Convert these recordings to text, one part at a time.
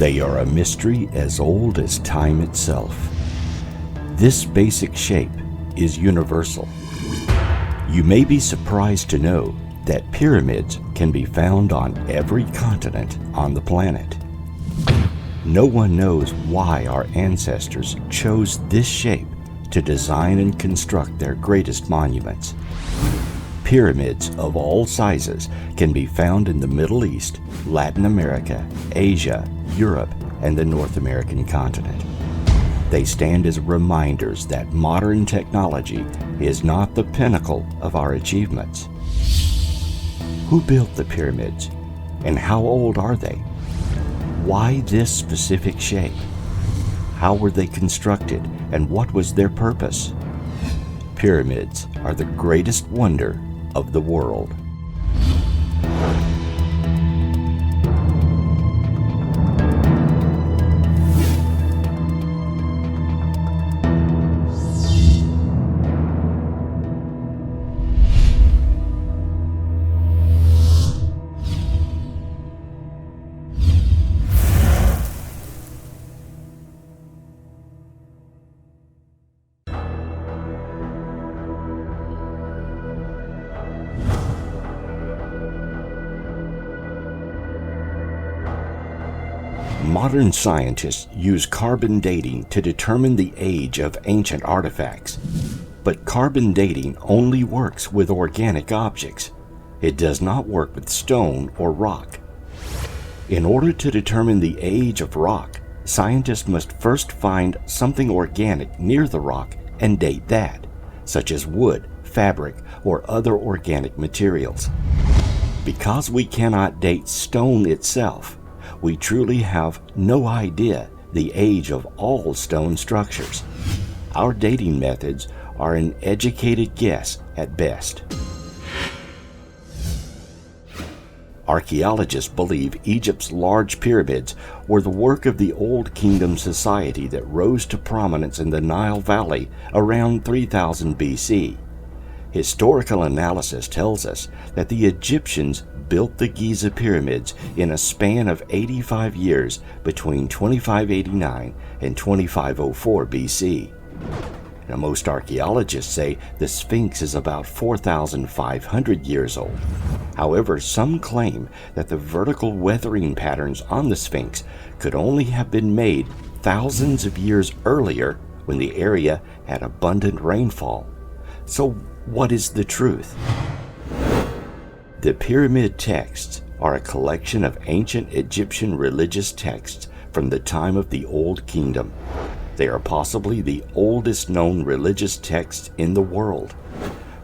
They are a mystery as old as time itself. This basic shape is universal. You may be surprised to know that pyramids can be found on every continent on the planet. No one knows why our ancestors chose this shape to design and construct their greatest monuments. Pyramids of all sizes can be found in the Middle East, Latin America, Asia, Europe, and the North American continent. They stand as reminders that modern technology is not the pinnacle of our achievements. Who built the pyramids, and how old are they? Why this specific shape? How were they constructed, and what was their purpose? Pyramids are the greatest wonder of the world. Modern scientists use carbon dating to determine the age of ancient artifacts, but carbon dating only works with organic objects. It does not work with stone or rock. In order to determine the age of rock, scientists must first find something organic near the rock and date that, such as wood, fabric, or other organic materials. Because we cannot date stone itself, we truly have no idea the age of all stone structures. Our dating methods are an educated guess at best. Archaeologists believe Egypt's large pyramids were the work of the Old Kingdom society that rose to prominence in the Nile Valley around 3000 BC. Historical analysis tells us that the Egyptians built the Giza pyramids in a span of 85 years between 2589 and 2504 BC. Now, most archaeologists say the Sphinx is about 4,500 years old. However, some claim that the vertical weathering patterns on the Sphinx could only have been made thousands of years earlier when the area had abundant rainfall. So, what is the truth? The pyramid texts are a collection of ancient Egyptian religious texts from the time of the Old Kingdom. They are possibly the oldest known religious texts in the world.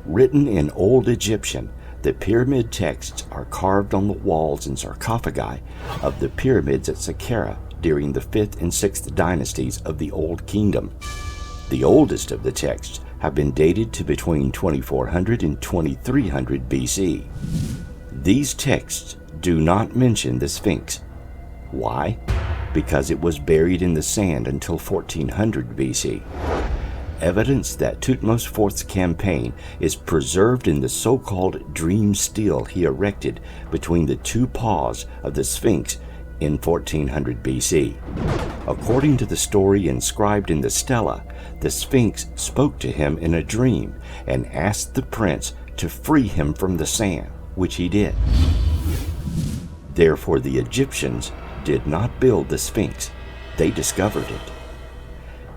Written in Old Egyptian, the pyramid texts are carved on the walls and sarcophagi of the pyramids at Saqqara during the 5th and 6th dynasties of the Old Kingdom. The oldest of the texts have been dated to between 2400 and 2300 BC. These texts do not mention the Sphinx. Why? Because it was buried in the sand until 1400 BC. Evidence that Thutmose IV's campaign is preserved in the so-called dream stele he erected between the two paws of the Sphinx in 1400 BC. According to the story inscribed in the stela, the Sphinx spoke to him in a dream and asked the prince to free him from the sand, which he did. Therefore, the Egyptians did not build the Sphinx, they discovered it.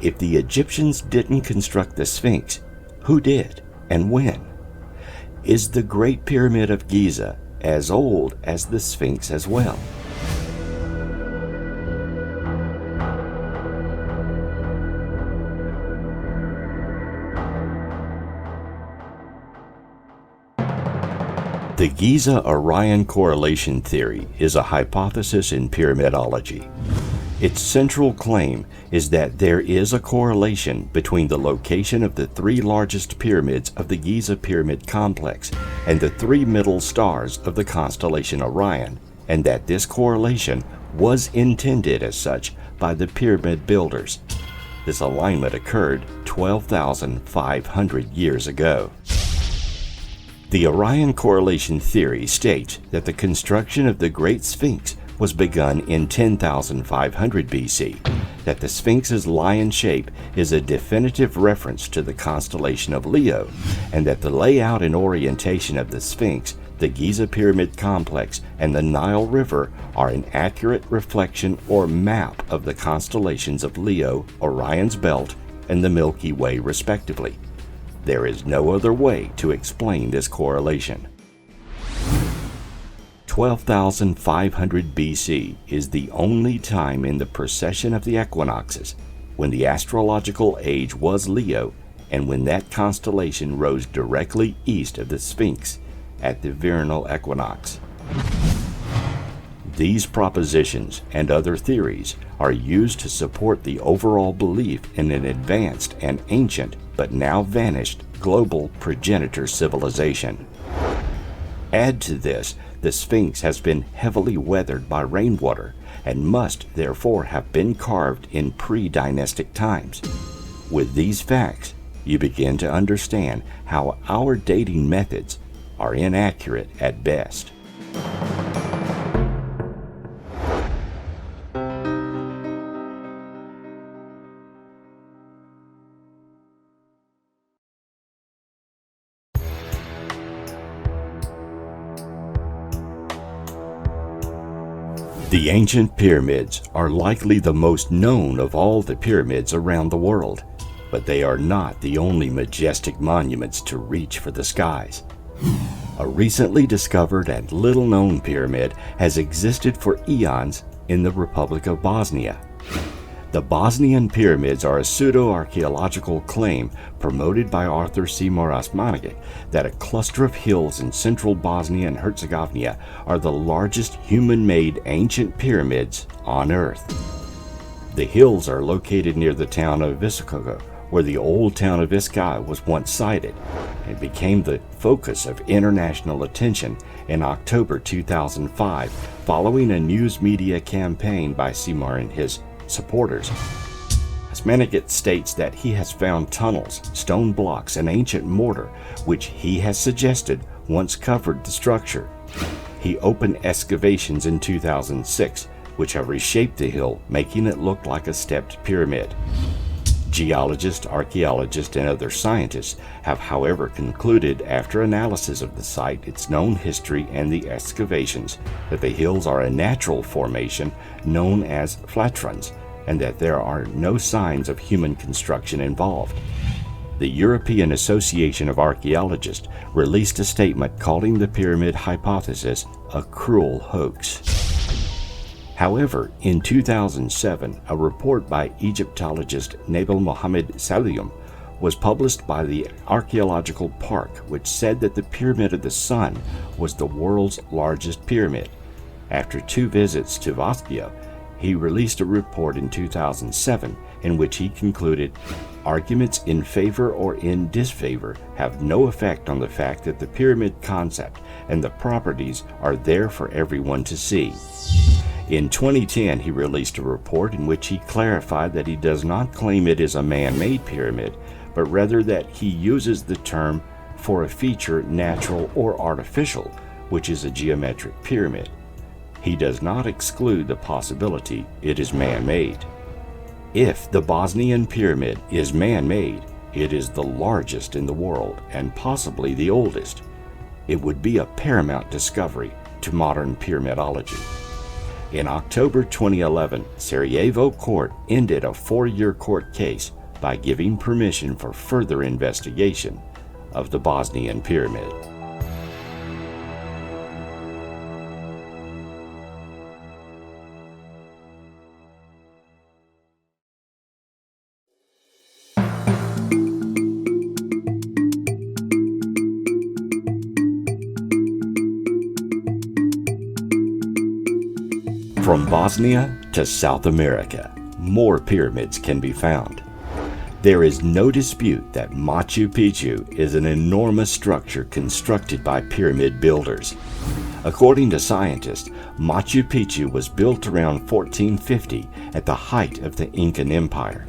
If the Egyptians didn't construct the Sphinx, who did and when? Is the Great Pyramid of Giza as old as the Sphinx as well? The Giza-Orion correlation theory is a hypothesis in pyramidology. Its central claim is that there is a correlation between the location of the 3 largest pyramids of the Giza Pyramid Complex and the 3 middle stars of the constellation Orion, and that this correlation was intended as such by the pyramid builders. This alignment occurred 12,500 years ago. The Orion correlation theory states that the construction of the Great Sphinx was begun in 10,500 BC, that the Sphinx's lion shape is a definitive reference to the constellation of Leo, and that the layout and orientation of the Sphinx, the Giza Pyramid Complex, and the Nile River are an accurate reflection or map of the constellations of Leo, Orion's Belt, and the Milky Way respectively. There is no other way to explain this correlation. 12,500 BC is the only time in the precession of the equinoxes when the astrological age was Leo and when that constellation rose directly east of the Sphinx at the vernal equinox. These propositions and other theories are used to support the overall belief in an advanced and ancient but now vanished global progenitor civilization. Add to this, the Sphinx has been heavily weathered by rainwater and must therefore have been carved in pre-dynastic times. With these facts, you begin to understand how our dating methods are inaccurate at best. The ancient pyramids are likely the most known of all the pyramids around the world, but they are not the only majestic monuments to reach for the skies. A recently discovered and little-known pyramid has existed for eons in the Republic of Bosnia. The Bosnian pyramids are a pseudo-archaeological claim promoted by Arthur C. Marasmanagic that a cluster of hills in central Bosnia and Herzegovina are the largest human-made ancient pyramids on Earth. The hills are located near the town of Visokovo, where the old town of Iskaj was once sited, and became the focus of international attention in October 2005 following a news media campaign by Seymour and his supporters. Asmanagic states that he has found tunnels, stone blocks, and ancient mortar, which he has suggested once covered the structure. He opened excavations in 2006, which have reshaped the hill, making it look like a stepped pyramid. Geologists, archaeologists, and other scientists have, however, concluded after analysis of the site, its known history, and the excavations, that the hills are a natural formation known as flatrons, and that there are no signs of human construction involved. The European Association of Archaeologists released a statement calling the pyramid hypothesis a cruel hoax. However, in 2007, a report by Egyptologist Nabil Mohammed Saloum was published by the Archaeological Park, which said that the Pyramid of the Sun was the world's largest pyramid. After 2 visits to Voskio, he released a report in 2007 in which he concluded, arguments in favor or in disfavor have no effect on the fact that the pyramid concept and the properties are there for everyone to see. In 2010, he released a report in which he clarified that he does not claim it is a man-made pyramid, but rather that he uses the term for a feature natural or artificial, which is a geometric pyramid. He does not exclude the possibility it is man-made. If the Bosnian pyramid is man-made, it is the largest in the world and possibly the oldest. It would be a paramount discovery to modern pyramidology. In October 2011, Sarajevo Court ended a 4-year court case by giving permission for further investigation of the Bosnian pyramid. From Bosnia to South America, more pyramids can be found. There is no dispute that Machu Picchu is an enormous structure constructed by pyramid builders. According to scientists, Machu Picchu was built around 1450 at the height of the Incan Empire.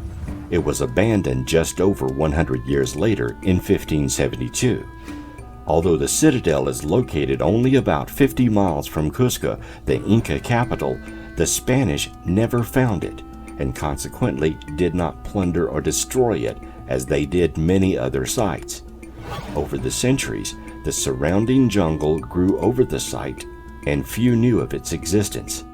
It was abandoned just over 100 years later in 1572. Although the citadel is located only about 50 miles from Cusco, the Inca capital, the Spanish never found it, and consequently did not plunder or destroy it as they did many other sites. Over the centuries, the surrounding jungle grew over the site, and few knew of its existence.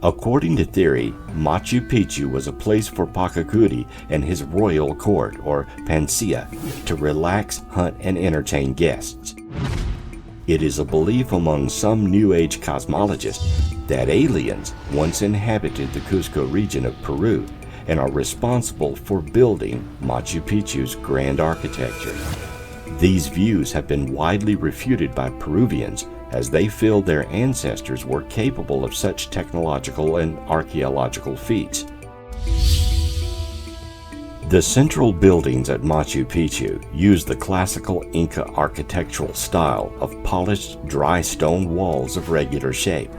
According to theory, Machu Picchu was a place for Pakakuri and his royal court, or pancia, to relax, hunt, and entertain guests. It is a belief among some New Age cosmologists that aliens once inhabited the Cusco region of Peru and are responsible for building Machu Picchu's grand architecture. These views have been widely refuted by Peruvians, as they feel their ancestors were capable of such technological and archaeological feats. The central buildings at Machu Picchu use the classical Inca architectural style of polished dry stone walls of regular shape.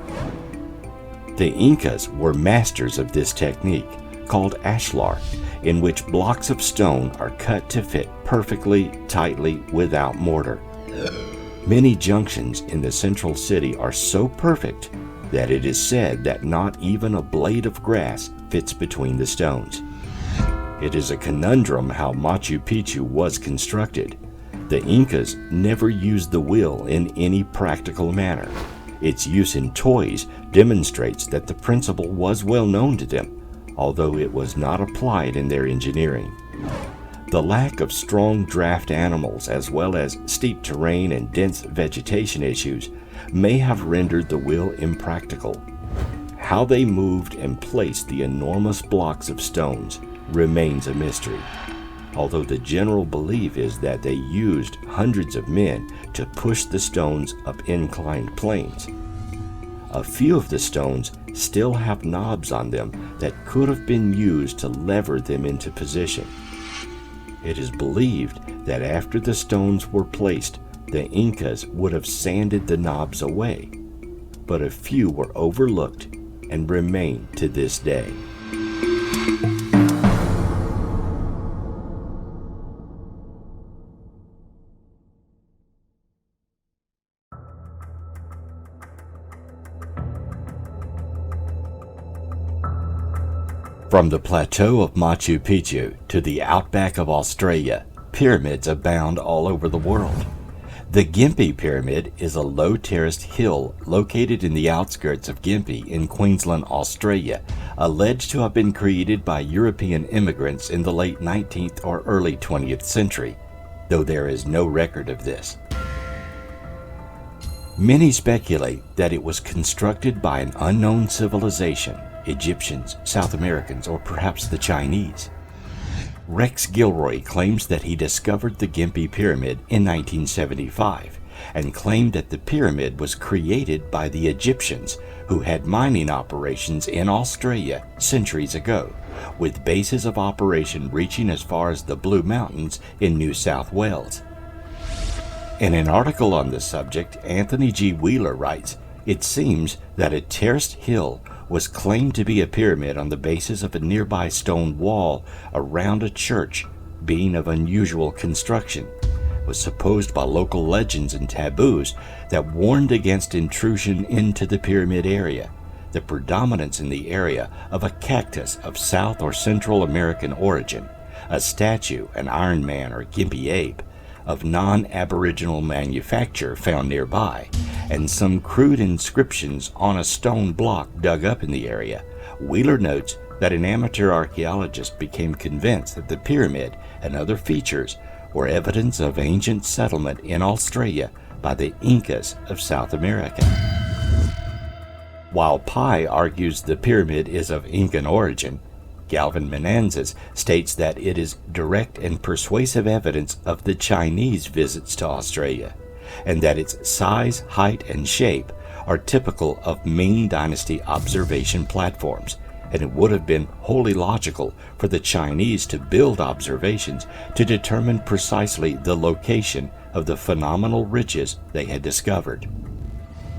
The Incas were masters of this technique, called ashlar, in which blocks of stone are cut to fit perfectly, tightly, without mortar. Many junctions in the central city are so perfect that it is said that not even a blade of grass fits between the stones. It is a conundrum how Machu Picchu was constructed. The Incas never used the wheel in any practical manner. Its use in toys demonstrates that the principle was well known to them, although it was not applied in their engineering. The lack of strong draft animals, as well as steep terrain and dense vegetation issues, may have rendered the wheel impractical. How they moved and placed the enormous blocks of stones remains a mystery, although the general belief is that they used hundreds of men to push the stones up inclined planes. A few of the stones still have knobs on them that could have been used to lever them into position. It is believed that after the stones were placed, the Incas would have sanded the knobs away, but a few were overlooked and remain to this day. From the plateau of Machu Picchu to the outback of Australia, pyramids abound all over the world. The Gympie Pyramid is a low terraced hill located in the outskirts of Gympie in Queensland, Australia, alleged to have been created by European immigrants in the late 19th or early 20th century, though there is no record of this. Many speculate that it was constructed by an unknown civilization, Egyptians, South Americans, or perhaps the Chinese. Rex Gilroy claims that he discovered the Gympie Pyramid in 1975 and claimed that the pyramid was created by the Egyptians, who had mining operations in Australia centuries ago, with bases of operation reaching as far as the Blue Mountains in New South Wales. In an article on the subject, Anthony G. Wheeler writes, "It seems that a terraced hill was claimed to be a pyramid on the basis of a nearby stone wall around a church being of unusual construction. It was supposed by local legends and taboos that warned against intrusion into the pyramid area, the predominance in the area of a cactus of South or Central American origin, a statue, an Iron Man or Gympie ape, of non-Aboriginal manufacture found nearby, and some crude inscriptions on a stone block dug up in the area." Wheeler notes that an amateur archaeologist became convinced that the pyramid and other features were evidence of ancient settlement in Australia by the Incas of South America. While Pai argues the pyramid is of Incan origin, Galvin Menanzas states that it is direct and persuasive evidence of the Chinese visits to Australia, and that its size, height, and shape are typical of Ming Dynasty observation platforms, and it would have been wholly logical for the Chinese to build observations to determine precisely the location of the phenomenal ridges they had discovered.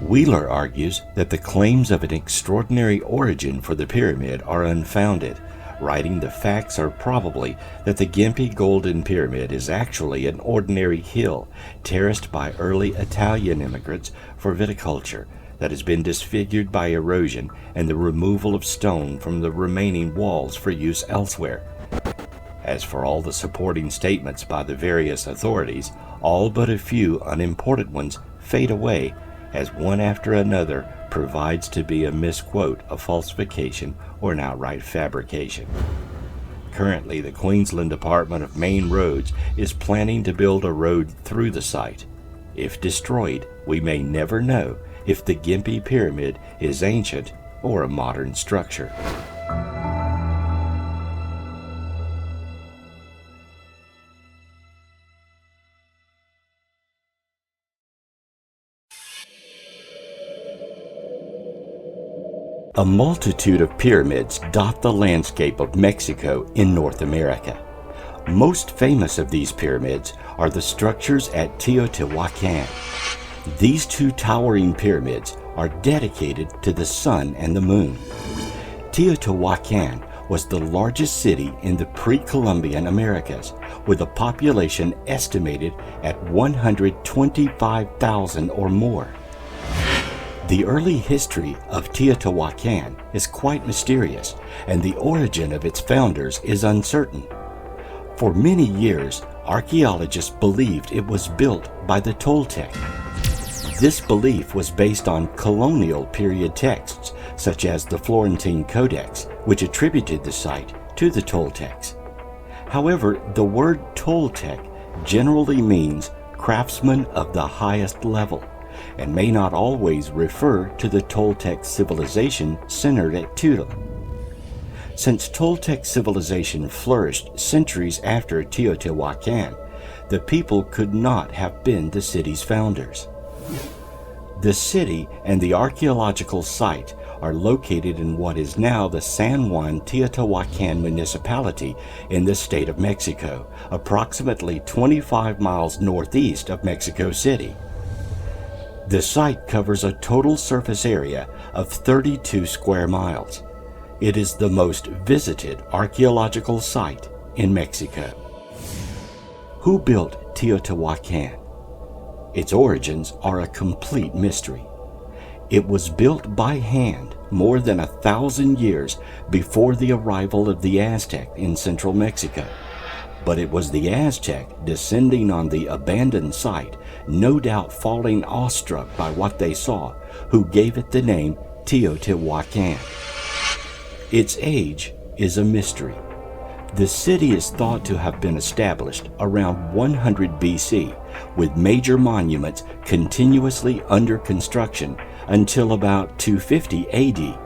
Wheeler argues that the claims of an extraordinary origin for the pyramid are unfounded, writing the facts are probably that the Gympie Golden Pyramid is actually an ordinary hill terraced by early Italian immigrants for viticulture that has been disfigured by erosion and the removal of stone from the remaining walls for use elsewhere. As for all the supporting statements by the various authorities, all but a few unimportant ones fade away as one after another provides to be a misquote, a falsification, or an outright fabrication. Currently, the Queensland Department of Main Roads is planning to build a road through the site. If destroyed, we may never know if the Gympie Pyramid is ancient or a modern structure. A multitude of pyramids dot the landscape of Mexico in North America. Most famous of these pyramids are the structures at Teotihuacan. These two towering pyramids are dedicated to the sun and the moon. Teotihuacan was the largest city in the pre-Columbian Americas, with a population estimated at 125,000 or more. The early history of Teotihuacan is quite mysterious, and the origin of its founders is uncertain. For many years, archaeologists believed it was built by the Toltec. This belief was based on colonial period texts, such as the Florentine Codex, which attributed the site to the Toltecs. However, the word Toltec generally means craftsman of the highest level, and may not always refer to the Toltec civilization centered at Tula. Since Toltec civilization flourished centuries after Teotihuacan, the people could not have been the city's founders. The city and the archaeological site are located in what is now the San Juan Teotihuacan municipality in the state of Mexico, approximately 25 miles northeast of Mexico City. The site covers a total surface area of 32 square miles. It is the most visited archaeological site in Mexico. Who built Teotihuacan? Its origins are a complete mystery. It was built by hand more than 1,000 years before the arrival of the Aztec in central Mexico. But it was the Aztec descending on the abandoned site, no doubt falling awestruck by what they saw, who gave it the name Teotihuacan. Its age is a mystery. The city is thought to have been established around 100 BC, with major monuments continuously under construction until about 250 AD.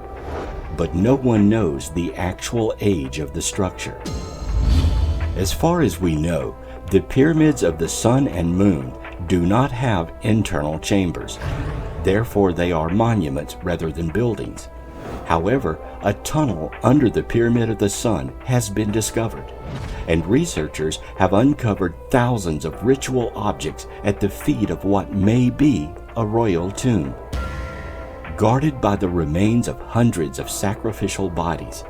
But no one knows the actual age of the structure. As far as we know, the pyramids of the sun and moon do not have internal chambers. Therefore, they are monuments rather than buildings. However, a tunnel under the Pyramid of the Sun has been discovered, and researchers have uncovered thousands of ritual objects at the feet of what may be a royal tomb. Guarded by the remains of hundreds of sacrificial bodies,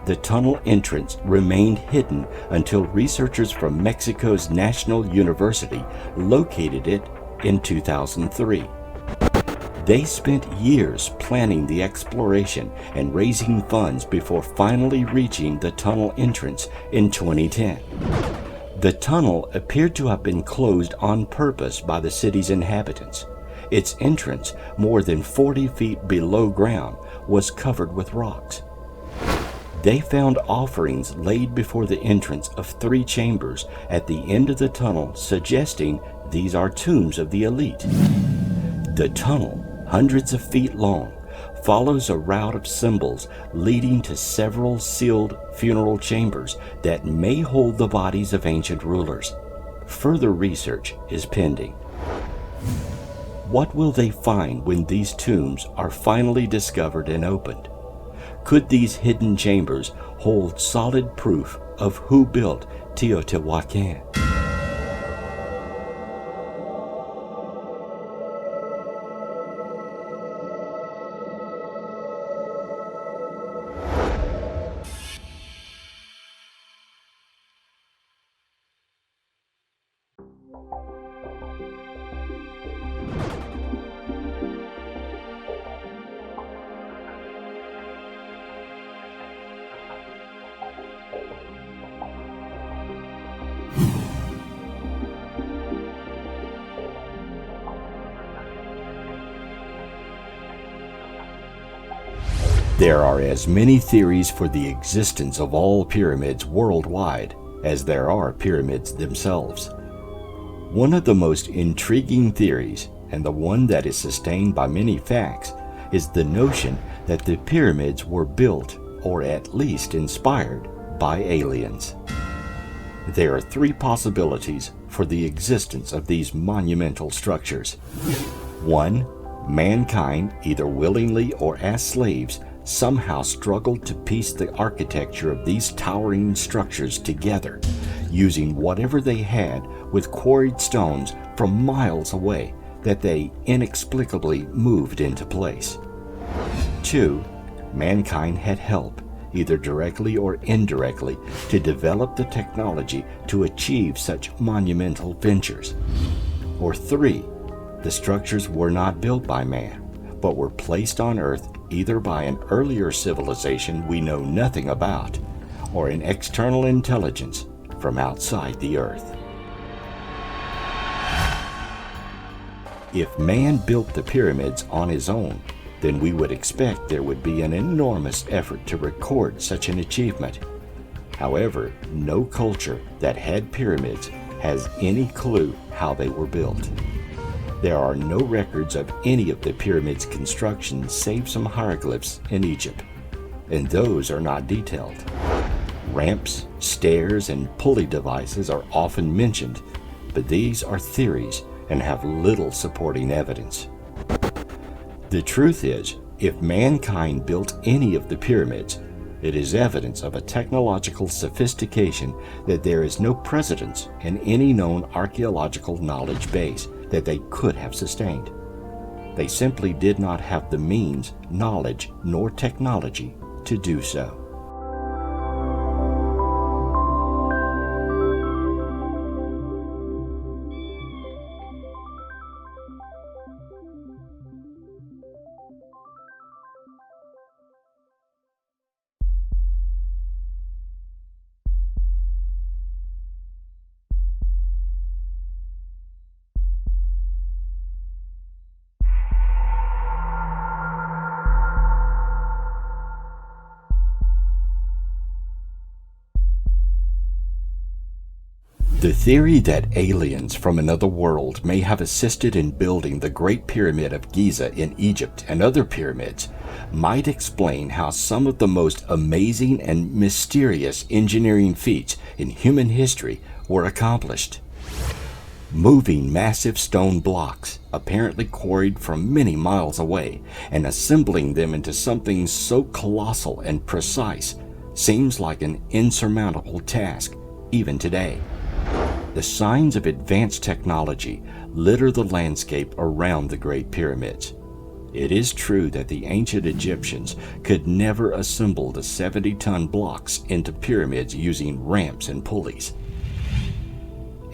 the tunnel entrance remained hidden until researchers from Mexico's National University located it in 2003. They spent years planning the exploration and raising funds before finally reaching the tunnel entrance in 2010. The tunnel appeared to have been closed on purpose by the city's inhabitants. Its entrance, more than 40 feet below ground, was covered with rocks. They found offerings laid before the entrance of 3 chambers at the end of the tunnel, suggesting these are tombs of the elite. The tunnel, hundreds of feet long, follows a route of symbols leading to several sealed funeral chambers that may hold the bodies of ancient rulers. Further research is pending. What will they find when these tombs are finally discovered and opened? Could these hidden chambers hold solid proof of who built Teotihuacan? There are as many theories for the existence of all pyramids worldwide as there are pyramids themselves. One of the most intriguing theories, and the one that is sustained by many facts, is the notion that the pyramids were built, or at least inspired, by aliens. There are three possibilities for the existence of these monumental structures. 1. Mankind, either willingly or as slaves, somehow struggled to piece the architecture of these towering structures together, using whatever they had with quarried stones from miles away that they inexplicably moved into place. 2. Mankind had help, either directly or indirectly, to develop the technology to achieve such monumental ventures. Or 3. The structures were not built by man, but were placed on Earth either by an earlier civilization we know nothing about, or an external intelligence from outside the Earth. If man built the pyramids on his own, then we would expect there would be an enormous effort to record such an achievement. However, no culture that had pyramids has any clue how they were built. There are no records of any of the pyramid's construction save some hieroglyphs in Egypt, and those are not detailed. Ramps, stairs, and pulley devices are often mentioned, but these are theories and have little supporting evidence. The truth is, if mankind built any of the pyramids, it is evidence of a technological sophistication that there is no precedence in any known archaeological knowledge base that they could have sustained. They simply did not have the means, knowledge, nor technology to do so. The theory that aliens from another world may have assisted in building the Great Pyramid of Giza in Egypt and other pyramids might explain how some of the most amazing and mysterious engineering feats in human history were accomplished. Moving massive stone blocks, apparently quarried from many miles away, and assembling them into something so colossal and precise seems like an insurmountable task, even today. The signs of advanced technology litter the landscape around the Great Pyramids. It is true that the ancient Egyptians could never assemble the 70-ton blocks into pyramids using ramps and pulleys.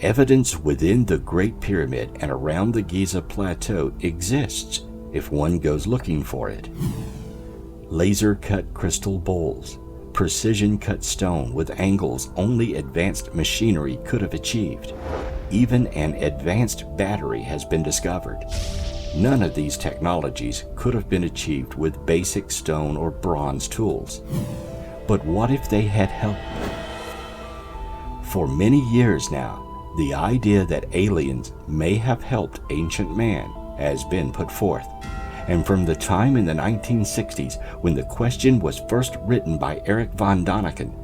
Evidence within the Great Pyramid and around the Giza Plateau exists if one goes looking for it. Laser-cut crystal bowls, precision-cut stone with angles only advanced machinery could have achieved. Even an advanced battery has been discovered. None of these technologies could have been achieved with basic stone or bronze tools. But what if they had help? For many years now, the idea that aliens may have helped ancient man has been put forth. And from the time in the 1960s when the question was first written by Erich von Däniken,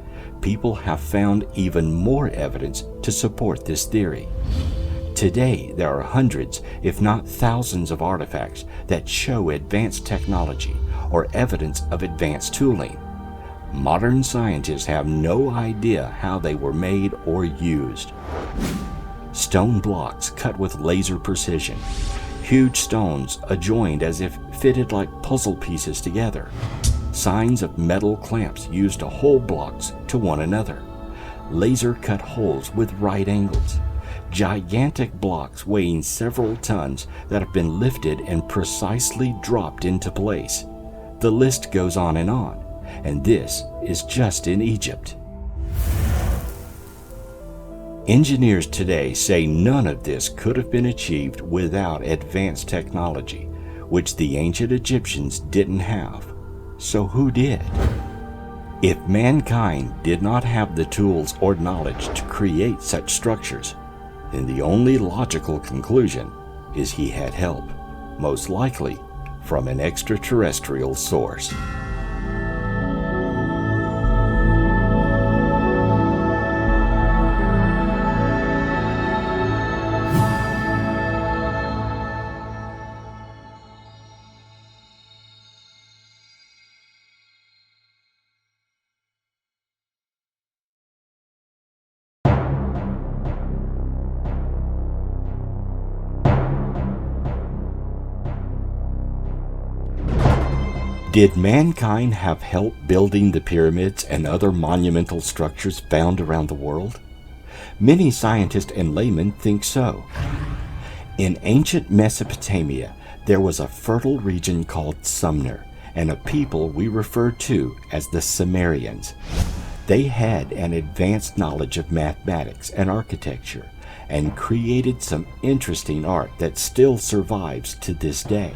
people have found even more evidence to support this theory. Today, there are hundreds, if not thousands, of artifacts that show advanced technology or evidence of advanced tooling. Modern scientists have no idea how they were made or used. Stone blocks cut with laser precision. Huge stones adjoined as if fitted like puzzle pieces together. Signs of metal clamps used to hold blocks to one another. Laser-cut holes with right angles. gigantic blocks weighing several tons that have been lifted and precisely dropped into place. The list goes on, and this is just in Egypt. Engineers today say none of this could have been achieved without advanced technology, which the ancient Egyptians didn't have. So who did? If mankind did not have the tools or knowledge to create such structures, then the only logical conclusion is he had help, most likely from an extraterrestrial source. Did mankind have help building the pyramids and other monumental structures found around the world? Many scientists and laymen think so. In ancient Mesopotamia, there was a fertile region called Sumner, and a people we refer to as the Sumerians. They had an advanced knowledge of mathematics and architecture, and created some interesting art that still survives to this day.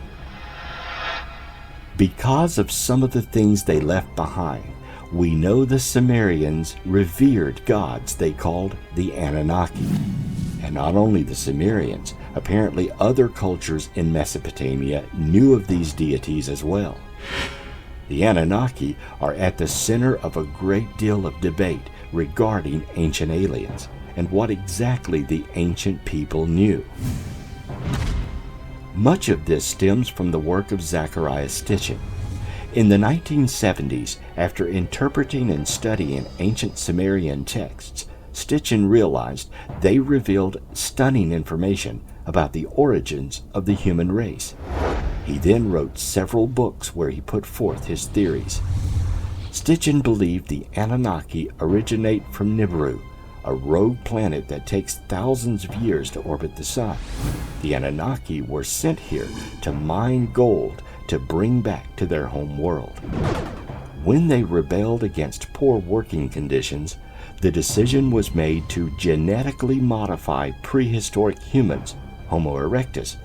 Because of some of the things they left behind, we know the Sumerians revered gods they called the Anunnaki. And not only the Sumerians, apparently other cultures in Mesopotamia knew of these deities as well. The Anunnaki are at the center of a great deal of debate regarding ancient aliens and what exactly the ancient people knew. Much of this stems from the work of Zecharia Sitchin. In the 1970s, after interpreting and studying ancient Sumerian texts, Sitchin realized they revealed stunning information about the origins of the human race. He then wrote several books where he put forth his theories. Sitchin believed the Anunnaki originate from Nibiru, a rogue planet that takes thousands of years to orbit the sun. The Anunnaki were sent here to mine gold to bring back to their home world. When they rebelled against poor working conditions, the decision was made to genetically modify prehistoric humans, Homo erectus,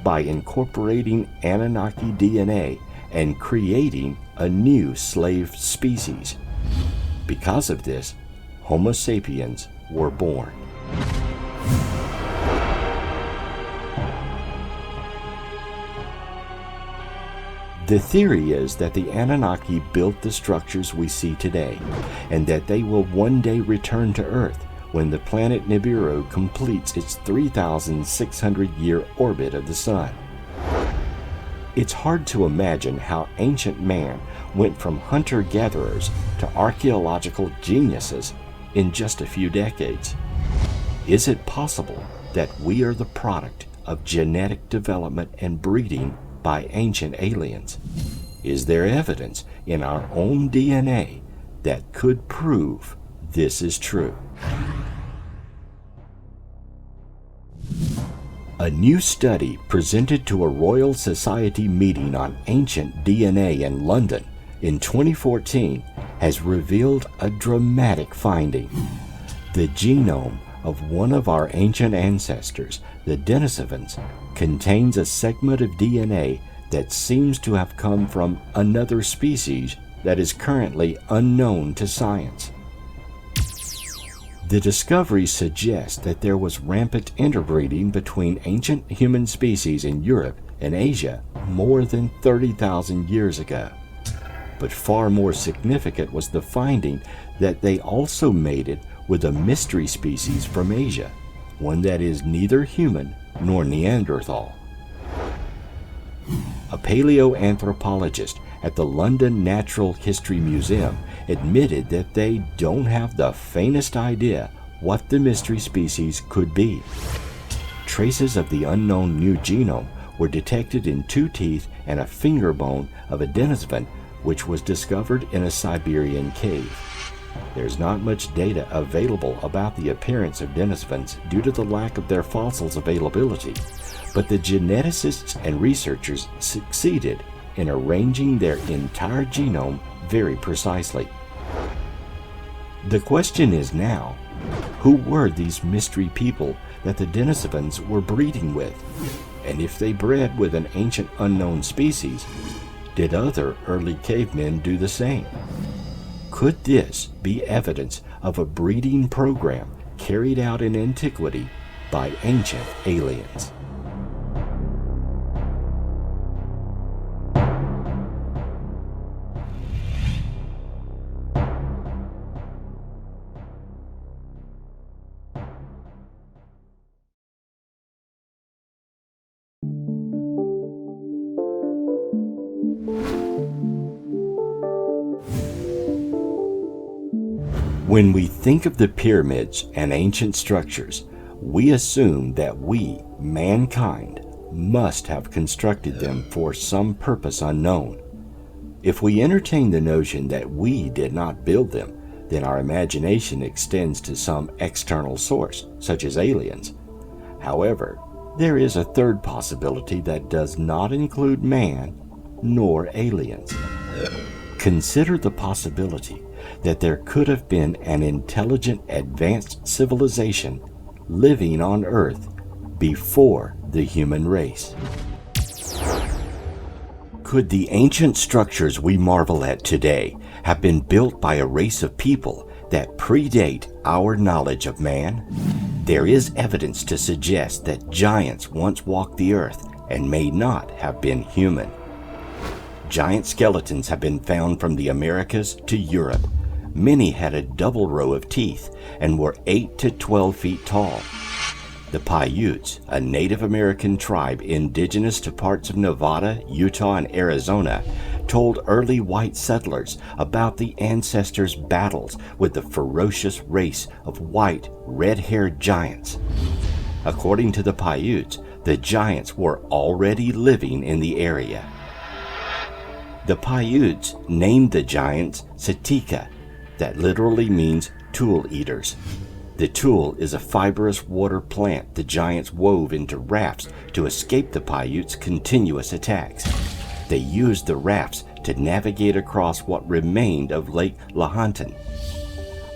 by incorporating Anunnaki DNA and creating a new slave species. Because of this, Homo sapiens were born. The theory is that the Anunnaki built the structures we see today, and that they will one day return to Earth when the planet Nibiru completes its 3,600-year orbit of the Sun. It's hard to imagine how ancient man went from hunter-gatherers to archaeological geniuses in just a few decades. Is it possible that we are the product of genetic development and breeding by ancient aliens? Is there evidence in our own DNA that could prove this is true? A new study presented to a Royal Society meeting on ancient DNA in London in 2014 has revealed a dramatic finding. The genome of one of our ancient ancestors, the Denisovans, contains a segment of DNA that seems to have come from another species that is currently unknown to science. The discovery suggests that there was rampant interbreeding between ancient human species in Europe and Asia more than 30,000 years ago. But far more significant was the finding that they also mated with a mystery species from Asia, one that is neither human nor Neanderthal. A paleoanthropologist at the London Natural History Museum admitted that they don't have the faintest idea what the mystery species could be. Traces of the unknown new genome were detected in 2 teeth and a finger bone of a Denisovan, which was discovered in a Siberian cave. There's not much data available about the appearance of Denisovans due to the lack of their fossils availability, but the geneticists and researchers succeeded in arranging their entire genome very precisely. The question is now, who were these mystery people that the Denisovans were breeding with? And if they bred with an ancient unknown species, did other early cavemen do the same? Could this be evidence of a breeding program carried out in antiquity by ancient aliens? When we think of the pyramids and ancient structures, we assume that we, mankind, must have constructed them for some purpose unknown. If we entertain the notion that we did not build them, then our imagination extends to some external source, such as aliens. However, there is a third possibility that does not include man nor aliens. Consider the possibility that there could have been an intelligent, advanced civilization living on Earth before the human race. Could the ancient structures we marvel at today have been built by a race of people that predate our knowledge of man? There is evidence to suggest that giants once walked the Earth and may not have been human. Giant skeletons have been found from the Americas to Europe. Many had a double row of teeth and were 8 to 12 feet tall. The Paiutes, a Native American tribe indigenous to parts of Nevada, Utah, and Arizona, told early white settlers about the ancestors' battles with the ferocious race of white, red-haired giants. According to the Paiutes, the giants were already living in the area. The Paiutes named the giants Satika, that literally means tool eaters. The tool is a fibrous water plant the giants wove into rafts to escape the Paiutes' continuous attacks. They used the rafts to navigate across what remained of Lake Lahontan.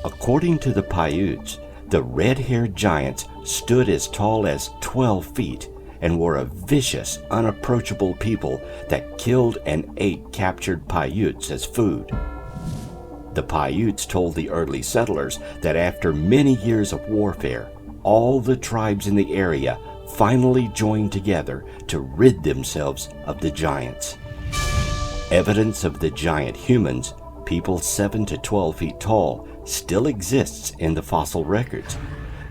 According to the Paiutes, the red-haired giants stood as tall as 12 feet and were a vicious, unapproachable people that killed and ate captured Paiutes as food. The Paiutes told the early settlers that after many years of warfare, all the tribes in the area finally joined together to rid themselves of the giants. Evidence of the giant humans, people 7 to 12 feet tall, still exists in the fossil records.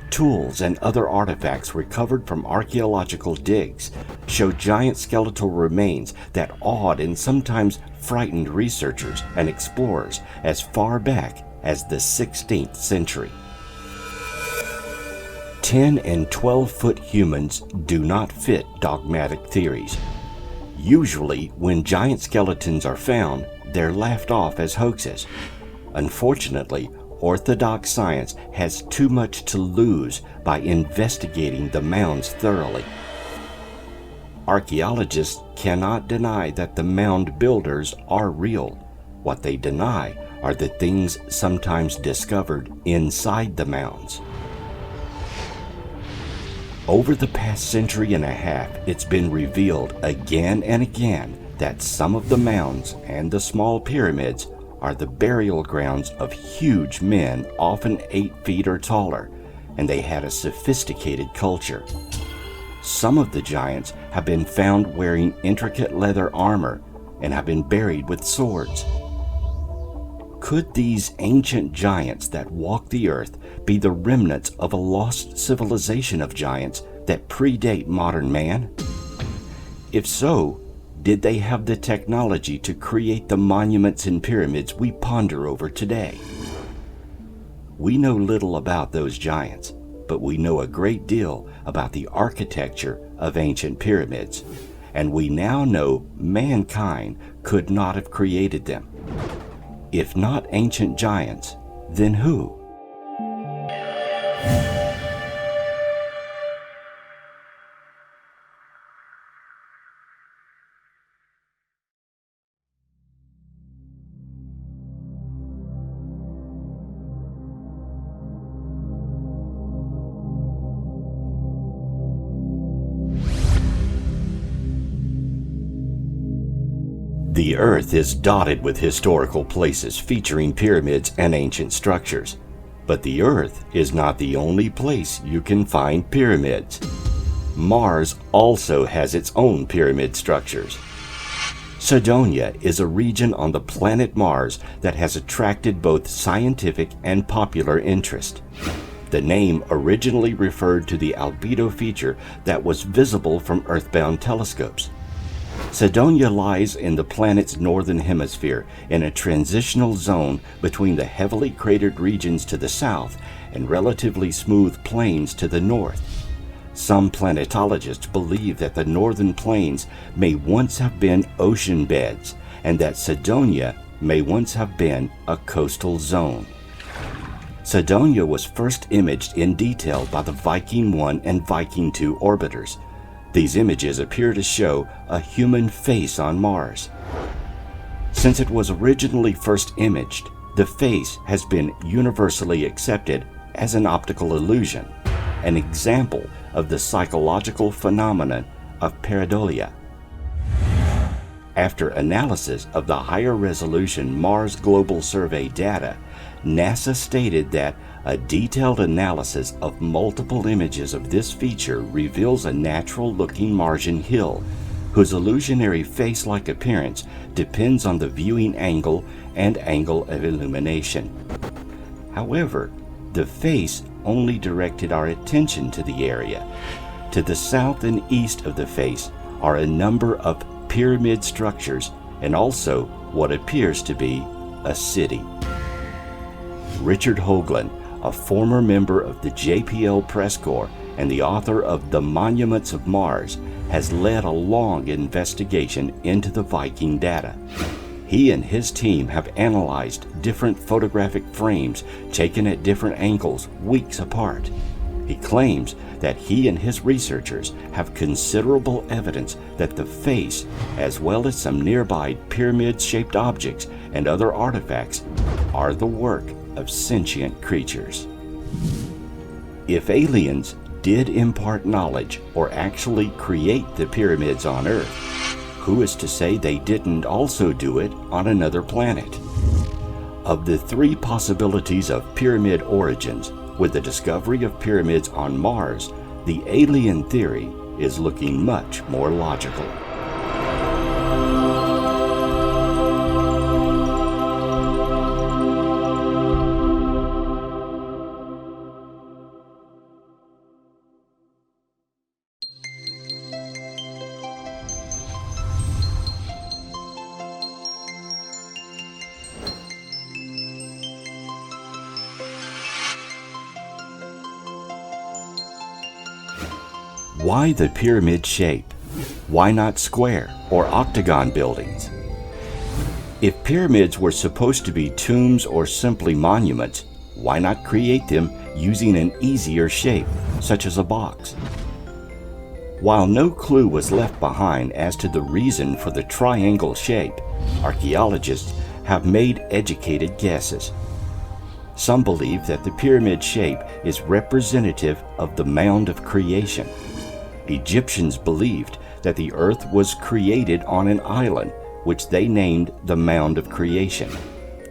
Tools and other artifacts recovered from archaeological digs show giant skeletal remains that awed and sometimes frightened researchers and explorers as far back as the 16th century. 10 and 12-foot humans do not fit dogmatic theories. Usually, when giant skeletons are found, they're laughed off as hoaxes. Unfortunately, orthodox science has too much to lose by investigating the mounds thoroughly. Archaeologists cannot deny that the mound builders are real. What they deny are the things sometimes discovered inside the mounds. Over the past century and a half, it's been revealed again and again that some of the mounds and the small pyramids are the burial grounds of huge men, often 8 feet or taller, and they had a sophisticated culture. Some of the giants have been found wearing intricate leather armor and have been buried with swords. Could these ancient giants that walk the earth be the remnants of a lost civilization of giants that predate modern man? If so, did they have the technology to create the monuments and pyramids we ponder over today? We know little about those giants, but we know a great deal about the architecture of ancient pyramids, and we now know mankind could not have created them. If not ancient giants, then who? The Earth is dotted with historical places featuring pyramids and ancient structures. But the Earth is not the only place you can find pyramids. Mars also has its own pyramid structures. Cydonia is a region on the planet Mars that has attracted both scientific and popular interest. The name originally referred to the albedo feature that was visible from Earthbound telescopes. Cydonia lies in the planet's northern hemisphere in a transitional zone between the heavily cratered regions to the south and relatively smooth plains to the north. Some planetologists believe that the northern plains may once have been ocean beds and that Cydonia may once have been a coastal zone. Cydonia was first imaged in detail by the Viking 1 and Viking 2 orbiters. These images appear to show a human face on Mars. Since it was originally first imaged, the face has been universally accepted as an optical illusion, an example of the psychological phenomenon of pareidolia. After analysis of the higher resolution Mars Global Survey data, NASA stated that a detailed analysis of multiple images of this feature reveals a natural-looking Martian hill, whose illusionary face-like appearance depends on the viewing angle and angle of illumination. However, the face only directed our attention to the area. To the south and east of the face are a number of pyramid structures and also what appears to be a city. Richard Hoagland, a former member of the JPL Press Corps and the author of The Monuments of Mars, has led a long investigation into the Viking data. He and his team have analyzed different photographic frames taken at different angles weeks apart. He claims that he and his researchers have considerable evidence that the face, as well as some nearby pyramid-shaped objects and other artifacts, are the work of sentient creatures. If aliens did impart knowledge or actually create the pyramids on Earth, who is to say they didn't also do it on another planet? Of the three possibilities of pyramid origins, with the discovery of pyramids on Mars, the alien theory is looking much more logical. Why the pyramid shape? Why not square or octagon buildings? If pyramids were supposed to be tombs or simply monuments, why not create them using an easier shape, such as a box? While no clue was left behind as to the reason for the triangle shape, archaeologists have made educated guesses. Some believe that the pyramid shape is representative of the mound of creation. Egyptians believed that the earth was created on an island, which they named the Mound of Creation.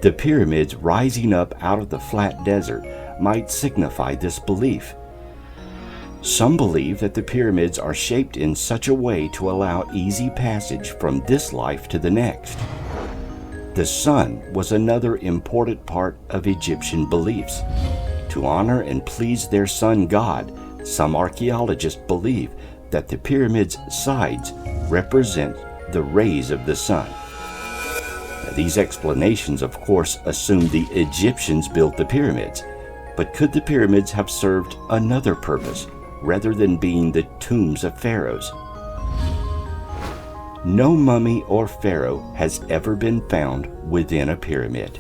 The pyramids rising up out of the flat desert might signify this belief. Some believe that the pyramids are shaped in such a way to allow easy passage from this life to the next. The sun was another important part of Egyptian beliefs. To honor and please their sun god, some archaeologists believe that the pyramid's sides represent the rays of the sun. Now, these explanations, of course, assume the Egyptians built the pyramids, but could the pyramids have served another purpose rather than being the tombs of pharaohs? No mummy or pharaoh has ever been found within a pyramid.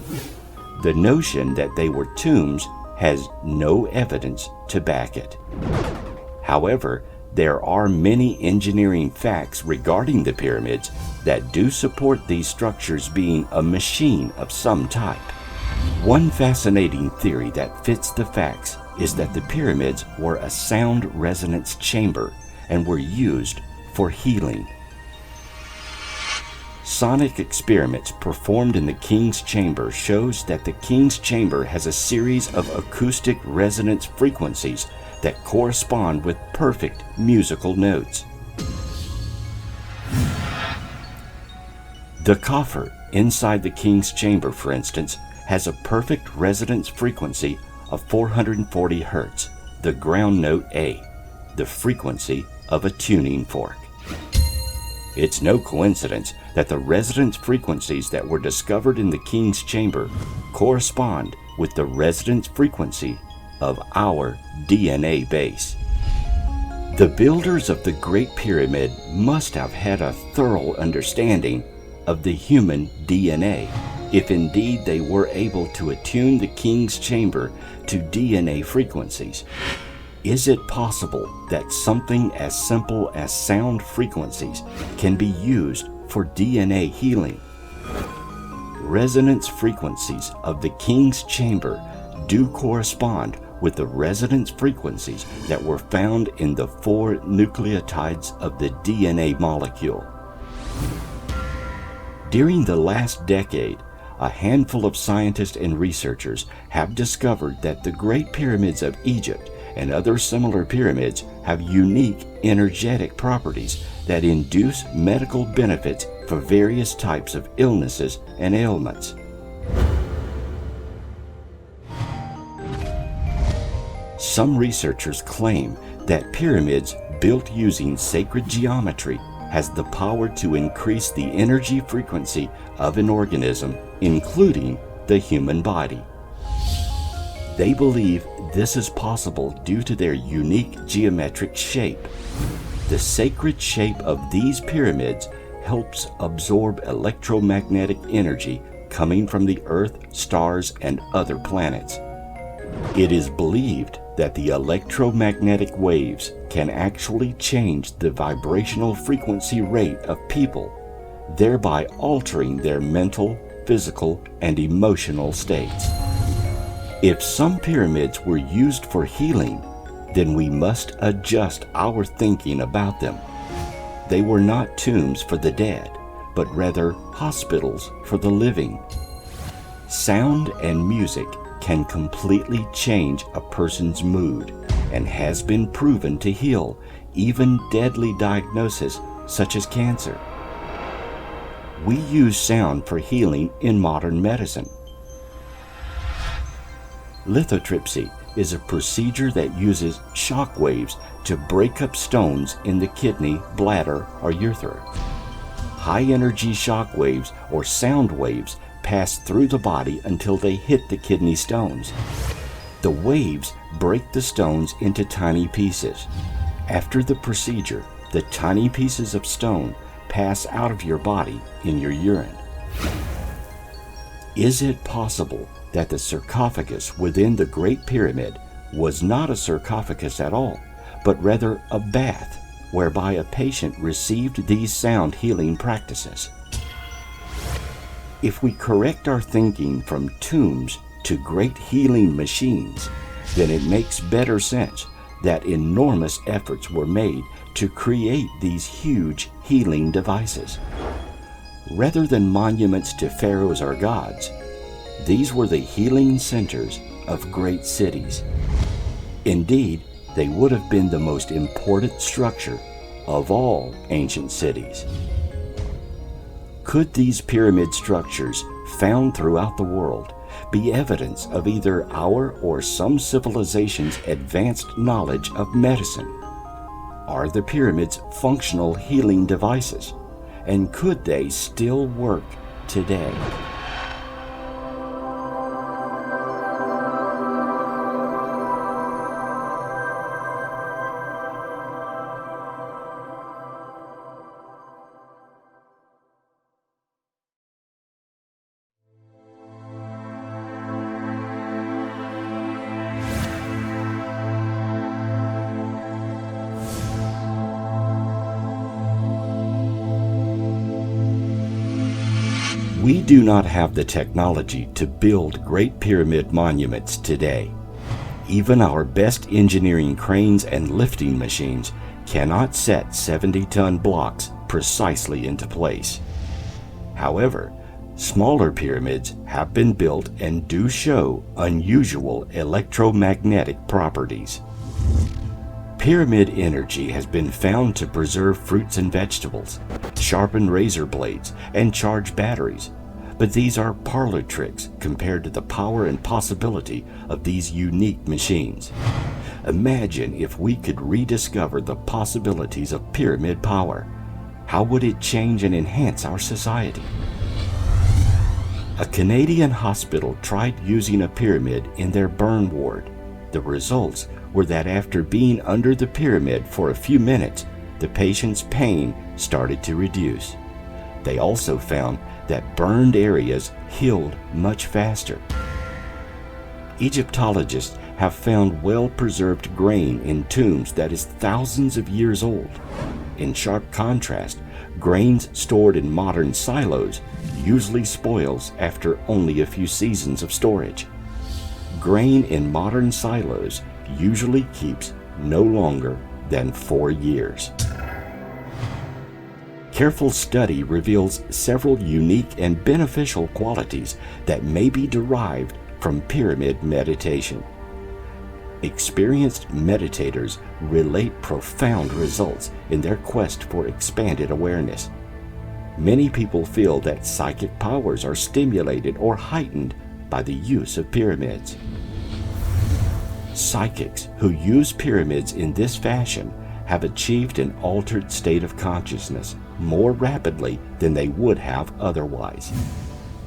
The notion that they were tombs has no evidence to back it. However, there are many engineering facts regarding the pyramids that do support these structures being a machine of some type. One fascinating theory that fits the facts is that the pyramids were a sound resonance chamber and were used for healing. Sonic experiments performed in the King's Chamber shows that the King's Chamber has a series of acoustic resonance frequencies that correspond with perfect musical notes. The coffer inside the King's Chamber, for instance, has a perfect resonance frequency of 440 Hz, the ground note A, the frequency of a tuning fork. It's no coincidence that the resonance frequencies that were discovered in the King's Chamber correspond with the resonance frequency of our DNA base. The builders of the Great Pyramid must have had a thorough understanding of the human DNA, if indeed they were able to attune the King's Chamber to DNA frequencies. Is it possible that something as simple as sound frequencies can be used for DNA healing? Resonance frequencies of the King's Chamber do correspond with the resonance frequencies that were found in the 4 nucleotides of the DNA molecule. During the last decade, a handful of scientists and researchers have discovered that the Great Pyramids of Egypt and other similar pyramids have unique energetic properties that induce medical benefits for various types of illnesses and ailments. Some researchers claim that pyramids built using sacred geometry has the power to increase the energy frequency of an organism, including the human body. They believe this is possible due to their unique geometric shape. The sacred shape of these pyramids helps absorb electromagnetic energy coming from the Earth, stars, and other planets. It is believed that the electromagnetic waves can actually change the vibrational frequency rate of people, thereby altering their mental, physical, and emotional states. If some pyramids were used for healing, then we must adjust our thinking about them. They were not tombs for the dead, but rather hospitals for the living. Sound and music can completely change a person's mood and has been proven to heal even deadly diagnoses such as cancer. We use sound for healing in modern medicine. Lithotripsy is a procedure that uses shock waves to break up stones in the kidney, bladder, or urethra. High-energy shock waves or sound waves pass through the body until they hit the kidney stones. The waves break the stones into tiny pieces. After the procedure, the tiny pieces of stone pass out of your body in your urine. Is it possible that the sarcophagus within the Great Pyramid was not a sarcophagus at all, but rather a bath whereby a patient received these sound healing practices? If we correct our thinking from tombs to great healing machines, then it makes better sense that enormous efforts were made to create these huge healing devices. Rather than monuments to pharaohs or gods, these were the healing centers of great cities. Indeed, they would have been the most important structure of all ancient cities. Could these pyramid structures found throughout the world be evidence of either our or some civilization's advanced knowledge of medicine? Are the pyramids functional healing devices? And could they still work today? We do not have the technology to build Great Pyramid monuments today. Even our best engineering cranes and lifting machines cannot set 70-ton blocks precisely into place. However, smaller pyramids have been built and do show unusual electromagnetic properties. Pyramid energy has been found to preserve fruits and vegetables, sharpen razor blades, and charge batteries, but these are parlor tricks compared to the power and possibility of these unique machines. Imagine if we could rediscover the possibilities of pyramid power. How would it change and enhance our society? A Canadian hospital tried using a pyramid in their burn ward. The results were that after being under the pyramid for a few minutes, the patient's pain started to reduce. They also found that burned areas healed much faster. Egyptologists have found well-preserved grain in tombs that is thousands of years old. In sharp contrast, grains stored in modern silos usually spoils after only a few seasons of storage. Grain in modern silos usually keeps no longer than 4 years. Careful study reveals several unique and beneficial qualities that may be derived from pyramid meditation. Experienced meditators relate profound results in their quest for expanded awareness. Many people feel that psychic powers are stimulated or heightened by the use of pyramids. Psychics who use pyramids in this fashion have achieved an altered state of consciousness more rapidly than they would have otherwise.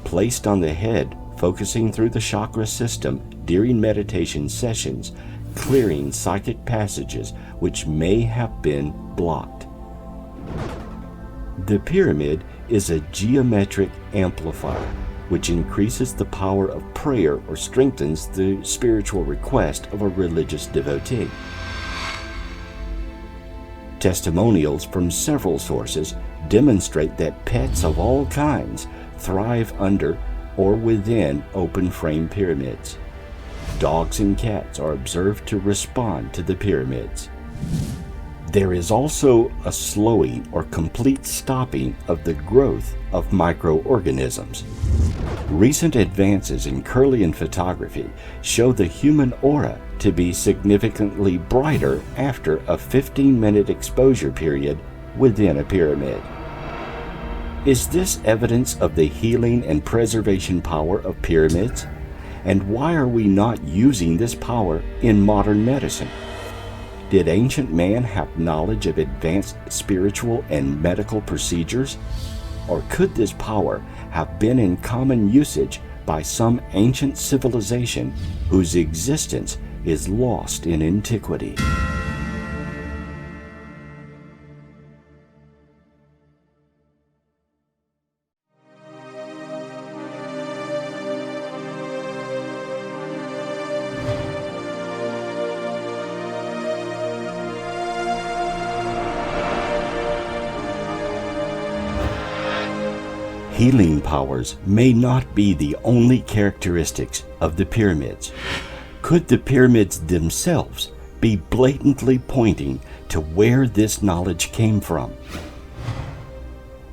Placed on the head, focusing through the chakra system during meditation sessions, clearing psychic passages which may have been blocked. The pyramid is a geometric amplifier which increases the power of prayer or strengthens the spiritual request of a religious devotee. Testimonials from several sources demonstrate that pets of all kinds thrive under or within open-frame pyramids. Dogs and cats are observed to respond to the pyramids. There is also a slowing or complete stopping of the growth of microorganisms. Recent advances in Kirlian photography show the human aura to be significantly brighter after a 15-minute exposure period within a pyramid. Is this evidence of the healing and preservation power of pyramids? And why are we not using this power in modern medicine? Did ancient man have knowledge of advanced spiritual and medical procedures? Or could this power have been in common usage by some ancient civilization whose existence is lost in antiquity? Healing powers may not be the only characteristics of the pyramids. Could the pyramids themselves be blatantly pointing to where this knowledge came from?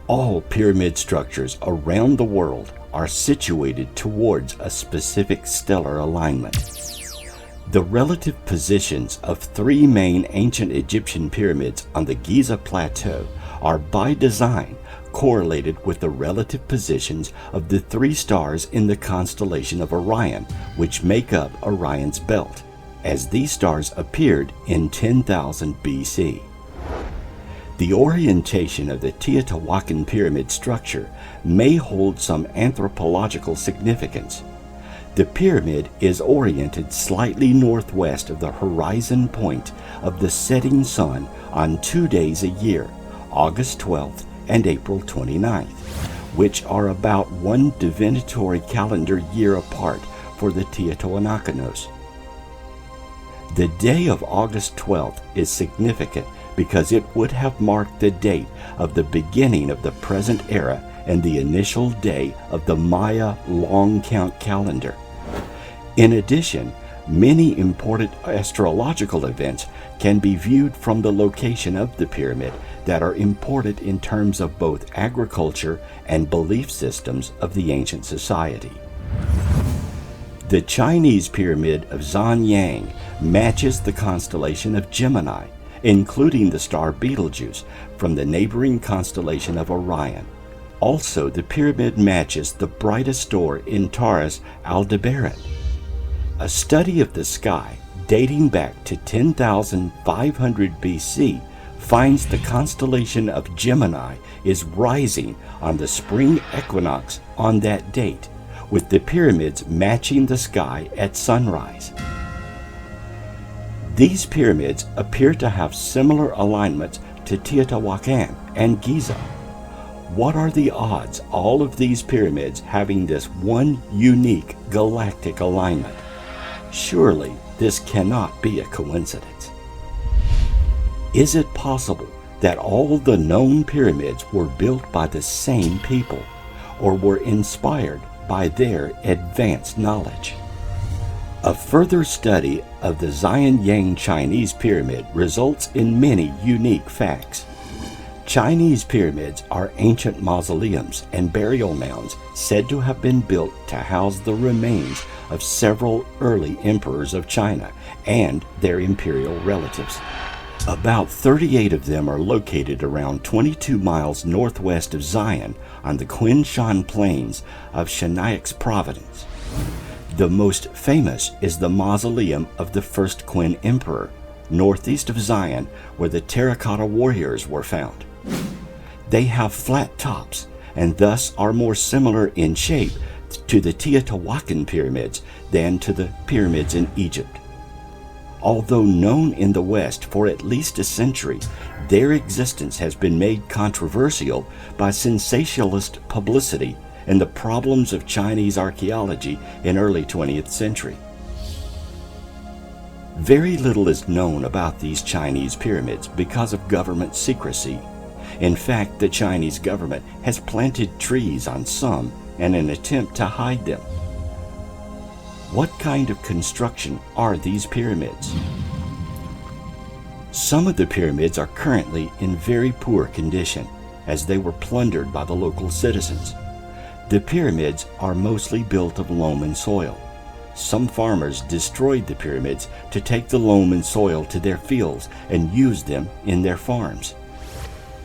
All pyramid structures around the world are situated towards a specific stellar alignment. The relative positions of 3 main ancient Egyptian pyramids on the Giza Plateau are by design correlated with the relative positions of the 3 stars in the constellation of Orion, which make up Orion's belt, as these stars appeared in 10,000 BC. The orientation of the Teotihuacan pyramid structure may hold some anthropological significance. The pyramid is oriented slightly northwest of the horizon point of the setting sun on 2 days a year, August 12th and April 29th, which are about 1 divinatory calendar year apart for the Teotihuacanos. The day of August 12th is significant because it would have marked the date of the beginning of the present era and the initial day of the Maya long count calendar. In addition, many important astrological events can be viewed from the location of the pyramid that are important in terms of both agriculture and belief systems of the ancient society. The Chinese pyramid of Zhanyang matches the constellation of Gemini, including the star Betelgeuse from the neighboring constellation of Orion. Also, the pyramid matches the brightest star in Taurus, Aldebaran. A study of the sky dating back to 10,500 BC finds the constellation of Gemini is rising on the spring equinox on that date, with the pyramids matching the sky at sunrise. These pyramids appear to have similar alignments to Teotihuacan and Giza. What are the odds all of these pyramids having this one unique galactic alignment? Surely this cannot be a coincidence. Is it possible that all the known pyramids were built by the same people, or were inspired by their advanced knowledge? A further study of the Zhanyang Chinese pyramid results in many unique facts. Chinese pyramids are ancient mausoleums and burial mounds said to have been built to house the remains of several early emperors of China and their imperial relatives. About 38 of them are located around 22 miles northwest of Zion on the Qinshan Plains of Stanwyck province. The most famous is the mausoleum of the first Qin emperor, northeast of Zion, where the terracotta warriors were found. They have flat tops and thus are more similar in shape to the Teotihuacan pyramids than to the pyramids in Egypt. Although known in the West for at least a century, their existence has been made controversial by sensationalist publicity and the problems of Chinese archaeology in early 20th century. Very little is known about these Chinese pyramids because of government secrecy. In fact, the Chinese government has planted trees on some in an attempt to hide them. What kind of construction are these pyramids? Some of the pyramids are currently in very poor condition, as they were plundered by the local citizens. The pyramids are mostly built of loam and soil. Some farmers destroyed the pyramids to take the loam and soil to their fields and use them in their farms.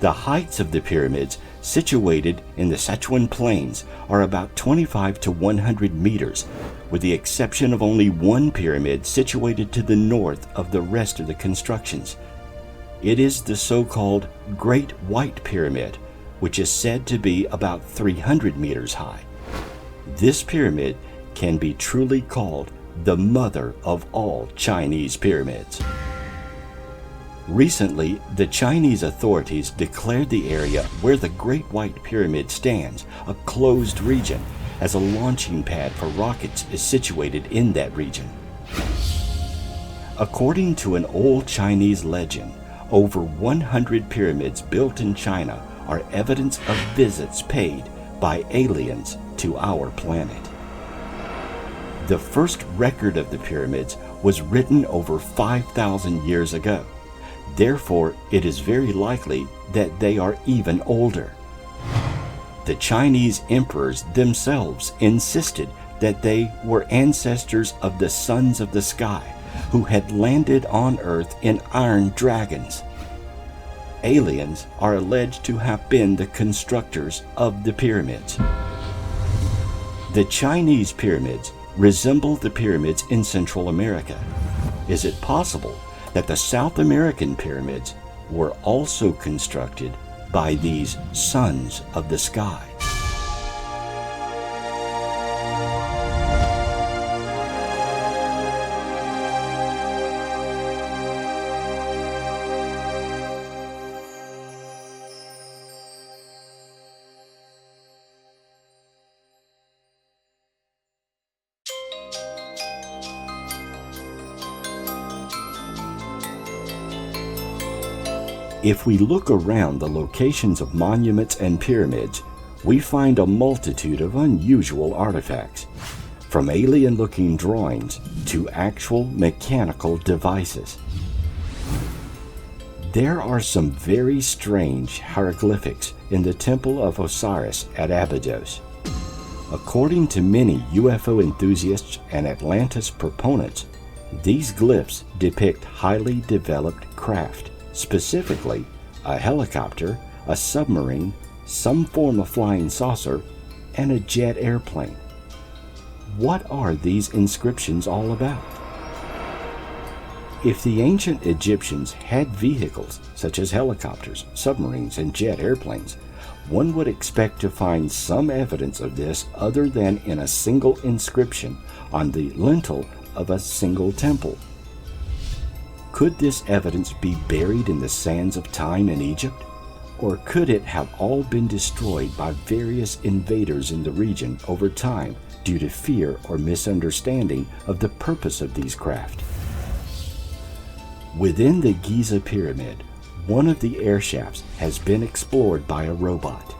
The heights of the pyramids, situated in the Sichuan Plains, are about 25 to 100 meters, with the exception of only one pyramid situated to the north of the rest of the constructions. It is the so-called Great White Pyramid, which is said to be about 300 meters high. This pyramid can be truly called the mother of all Chinese pyramids. Recently, the Chinese authorities declared the area where the Great White Pyramid stands a closed region, as a launching pad for rockets is situated in that region. According to an old Chinese legend, over 100 pyramids built in China are evidence of visits paid by aliens to our planet. The first record of the pyramids was written over 5,000 years ago. Therefore, it is very likely that they are even older. The Chinese emperors themselves insisted that they were ancestors of the sons of the sky, who had landed on Earth in iron dragons. Aliens are alleged to have been the constructors of the pyramids. The Chinese pyramids resemble the pyramids in Central America. Is it possible that the South American pyramids were also constructed by these sons of the sky? If we look around the locations of monuments and pyramids, we find a multitude of unusual artifacts, from alien-looking drawings to actual mechanical devices. There are some very strange hieroglyphics in the Temple of Osiris at Abydos. According to many UFO enthusiasts and Atlantis proponents, these glyphs depict highly developed craft, specifically a helicopter, a submarine, some form of flying saucer, and a jet airplane. What are these inscriptions all about? If the ancient Egyptians had vehicles such as helicopters, submarines, and jet airplanes, one would expect to find some evidence of this other than in a single inscription on the lintel of a single temple. Could this evidence be buried in the sands of time in Egypt? Or could it have all been destroyed by various invaders in the region over time due to fear or misunderstanding of the purpose of these craft? Within the Giza Pyramid, one of the air shafts has been explored by a robot.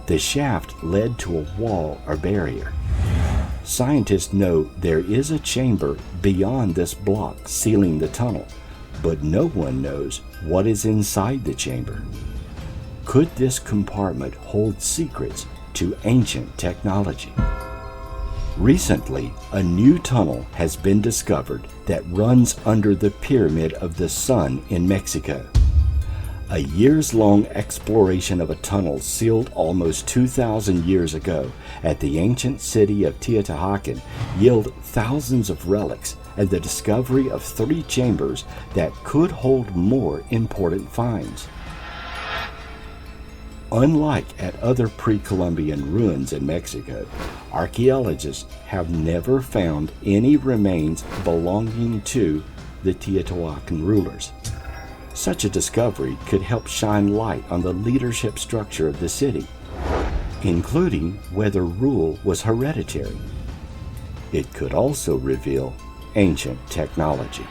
The shaft led to a wall or barrier. Scientists know there is a chamber beyond this block sealing the tunnel, but no one knows what is inside the chamber. Could this compartment hold secrets to ancient technology? Recently, a new tunnel has been discovered that runs under the Pyramid of the Sun in Mexico. A years-long exploration of a tunnel sealed almost 2,000 years ago at the ancient city of Teotihuacan yielded thousands of relics and the discovery of 3 chambers that could hold more important finds. Unlike at other pre-Columbian ruins in Mexico, archaeologists have never found any remains belonging to the Teotihuacan rulers. Such a discovery could help shine light on the leadership structure of the city, including whether rule was hereditary. It could also reveal ancient technology.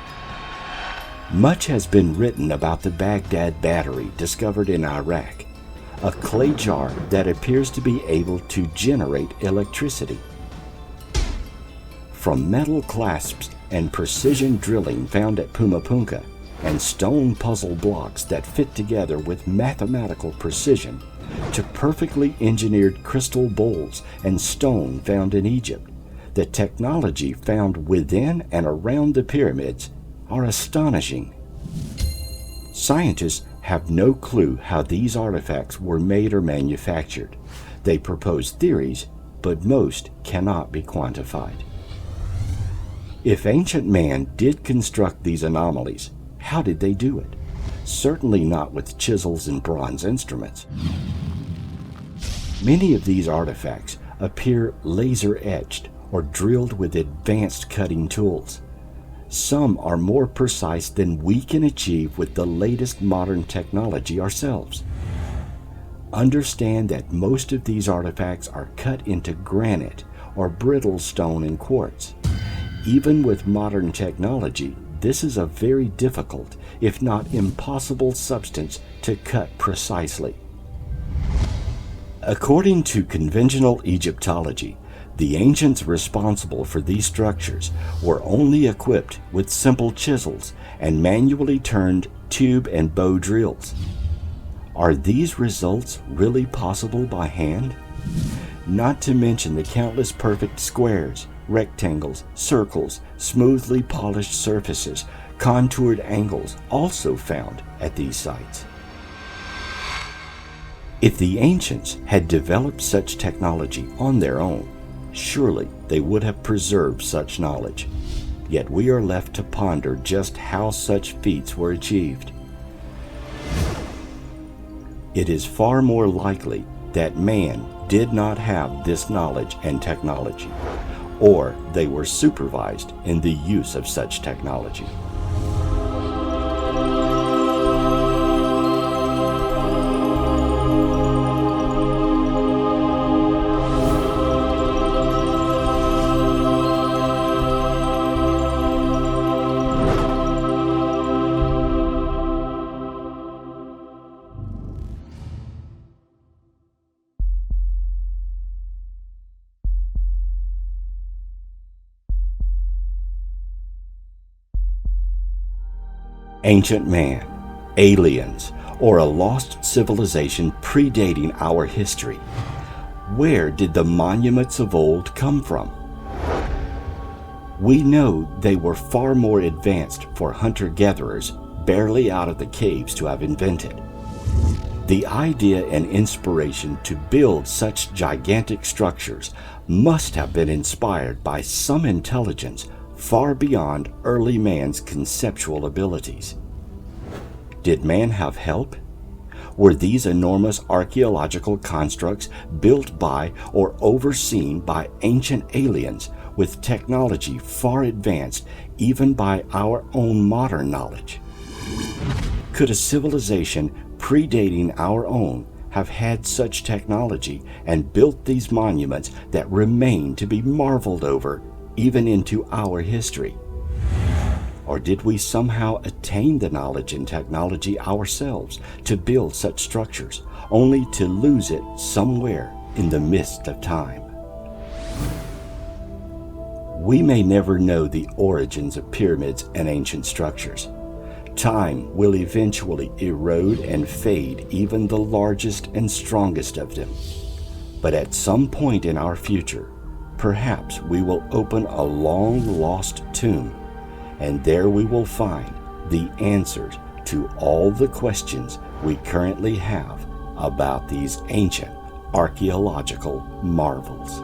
Much has been written about the Baghdad battery discovered in Iraq, a clay jar that appears to be able to generate electricity. From metal clasps and precision drilling found at Pumapunka, and stone puzzle blocks that fit together with mathematical precision, to perfectly engineered crystal bowls and stone found in Egypt, the technology found within and around the pyramids are astonishing. Scientists have no clue how these artifacts were made or manufactured. They propose theories, but most cannot be quantified. If ancient man did construct these anomalies, how did they do it? Certainly not with chisels and bronze instruments. Many of these artifacts appear laser-etched or drilled with advanced cutting tools. Some are more precise than we can achieve with the latest modern technology ourselves. Understand that most of these artifacts are cut into granite or brittle stone and quartz. Even with modern technology, this is a very difficult, if not impossible, substance to cut precisely. According to conventional Egyptology, the ancients responsible for these structures were only equipped with simple chisels and manually turned tube and bow drills. Are these results really possible by hand? Not to mention the countless perfect squares, rectangles, circles, smoothly polished surfaces, contoured angles also found at these sites. If the ancients had developed such technology on their own, surely they would have preserved such knowledge. Yet we are left to ponder just how such feats were achieved. It is far more likely that man did not have this knowledge and technology, or they were supervised in the use of such technology. Ancient man, aliens, or a lost civilization predating our history. Where did the monuments of old come from? We know they were far more advanced for hunter-gatherers barely out of the caves to have invented. The idea and inspiration to build such gigantic structures must have been inspired by some intelligence far beyond early man's conceptual abilities. Did man have help? Were these enormous archaeological constructs built by or overseen by ancient aliens with technology far advanced even by our own modern knowledge? Could a civilization predating our own have had such technology and built these monuments that remain to be marveled over even into our history? Or did we somehow attain the knowledge and technology ourselves to build such structures, only to lose it somewhere in the mist of time? We may never know the origins of pyramids and ancient structures. Time will eventually erode and fade even the largest and strongest of them. But at some point in our future, perhaps we will open a long-lost tomb, and there we will find the answers to all the questions we currently have about these ancient archaeological marvels.